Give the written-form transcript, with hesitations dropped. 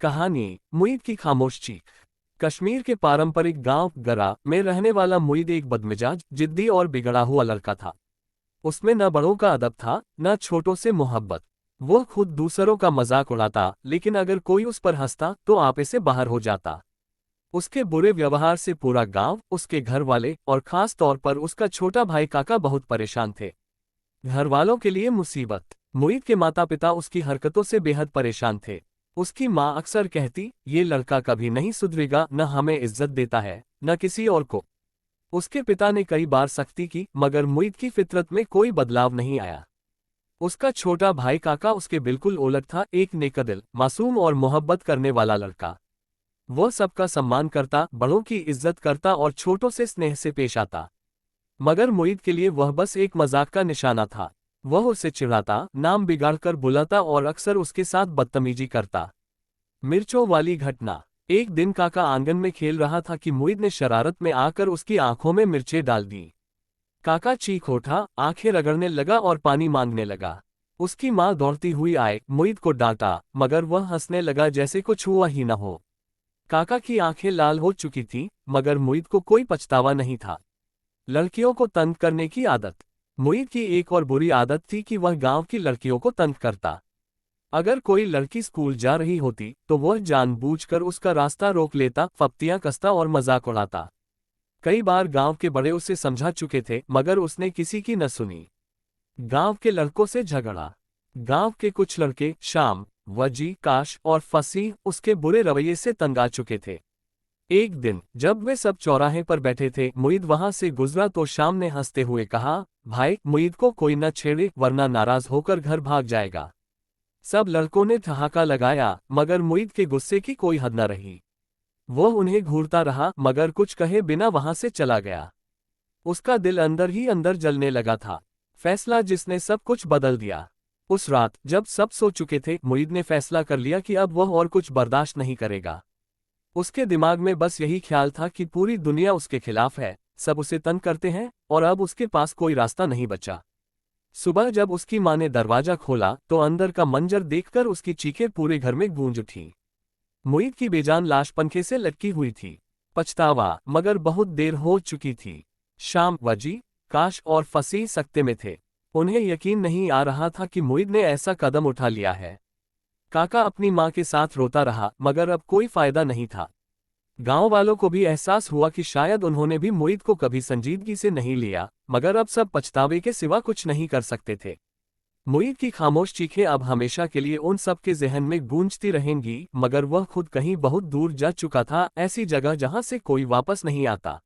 कहानी मुईद की खामोश चीख। कश्मीर के पारंपरिक गांव गरा में रहने वाला मुईद एक बदमिजाज, जिद्दी और बिगड़ा हुआ लड़का था। उसमें न बड़ों का अदब था, न छोटों से मोहब्बत। वो खुद दूसरों का मजाक उड़ाता, लेकिन अगर कोई उस पर हंसता तो आपे से बाहर हो जाता। उसके बुरे व्यवहार से पूरा गांव, उसके घर वाले और खास तौर पर उसका छोटा भाई काका बहुत परेशान थे। घर वालों के लिए मुसीबत। मुईद के माता पिता उसकी हरकतों से बेहद परेशान थे। उसकी माँ अक्सर कहती, ये लड़का कभी नहीं सुधरेगा, न हमें इज्जत देता है न किसी और को। उसके पिता ने कई बार सख्ती की, मगर मुईद की फितरत में कोई बदलाव नहीं आया। उसका छोटा भाई काका उसके बिल्कुल उलट था, एक नेकदिल, मासूम और मोहब्बत करने वाला लड़का। वह सबका सम्मान करता, बड़ों की इज्जत करता और छोटों से स्नेह से पेश आता। मगर मुईद के लिए वह बस एक मजाक का निशाना था। वह उसे चिढ़ाता, नाम बिगाड़कर बुलाता और अक्सर उसके साथ बदतमीजी करता। मिर्चों वाली घटना। एक दिन काका आंगन में खेल रहा था कि मुईद ने शरारत में आकर उसकी आंखों में मिर्चें डाल दी। काका चीख उठा, आंखें रगड़ने लगा और पानी मांगने लगा। उसकी माँ दौड़ती हुई आए, मुईद को डांटा, मगर वह हंसने लगा जैसे कुछ हुआ ही न हो। काका की आंखें लाल हो चुकी थीं, मगर मुईद को कोई पछतावा नहीं था। लड़कियों को तंग करने की आदत। मुईद की एक और बुरी आदत थी कि वह गांव की लड़कियों को तंग करता। अगर कोई लड़की स्कूल जा रही होती तो वह जानबूझकर उसका रास्ता रोक लेता, फप्तियां कसता और मजाक उड़ाता। कई बार गांव के बड़े उसे समझा चुके थे, मगर उसने किसी की न सुनी। गांव के लड़कों से झगड़ा। गांव के कुछ लड़के शाम, वजी, काश और फसीह उसके बुरे रवैये से तंग आ चुके थे। एक दिन जब वे सब चौराहे पर बैठे थे, मुईद वहां से गुजरा तो शाम ने हंसते हुए कहा, भाई मुईद को कोई न छेड़े, वरना नाराज होकर घर भाग जाएगा। सब लड़कों ने ठहाका लगाया, मगर मुईद के गुस्से की कोई हद न रही। वह उन्हें घूरता रहा, मगर कुछ कहे बिना वहां से चला गया। उसका दिल अंदर ही अंदर जलने लगा था। फैसला जिसने सब कुछ बदल दिया। उस रात जब सब सो चुके थे, मुईद ने फैसला कर लिया कि अब वह और कुछ बर्दाश्त नहीं करेगा। उसके दिमाग में बस यही ख्याल था कि पूरी दुनिया उसके खिलाफ है, सब उसे तंग करते हैं और अब उसके पास कोई रास्ता नहीं बचा। सुबह जब उसकी मां ने दरवाजा खोला तो अंदर का मंजर देखकर उसकी चीखें पूरे घर में गूंज उठी। मुईद की बेजान लाश पंखे से लटकी हुई थी। पछतावा, मगर बहुत देर हो चुकी थी। शाम, वजी, काश और फसीह सकते में थे। उन्हें यकीन नहीं आ रहा था कि मुईद ने ऐसा कदम उठा लिया है। काका अपनी मां के साथ रोता रहा, मगर अब कोई फायदा नहीं था। गांव वालों को भी एहसास हुआ कि शायद उन्होंने भी मुईद को कभी संजीदगी से नहीं लिया, मगर अब सब पछतावे के सिवा कुछ नहीं कर सकते थे। मुईद की खामोश चीखें अब हमेशा के लिए उन सब के जहन में गूंजती रहेंगी, मगर वह खुद कहीं बहुत दूर जा चुका था, ऐसी जगह जहां से कोई वापस नहीं आता।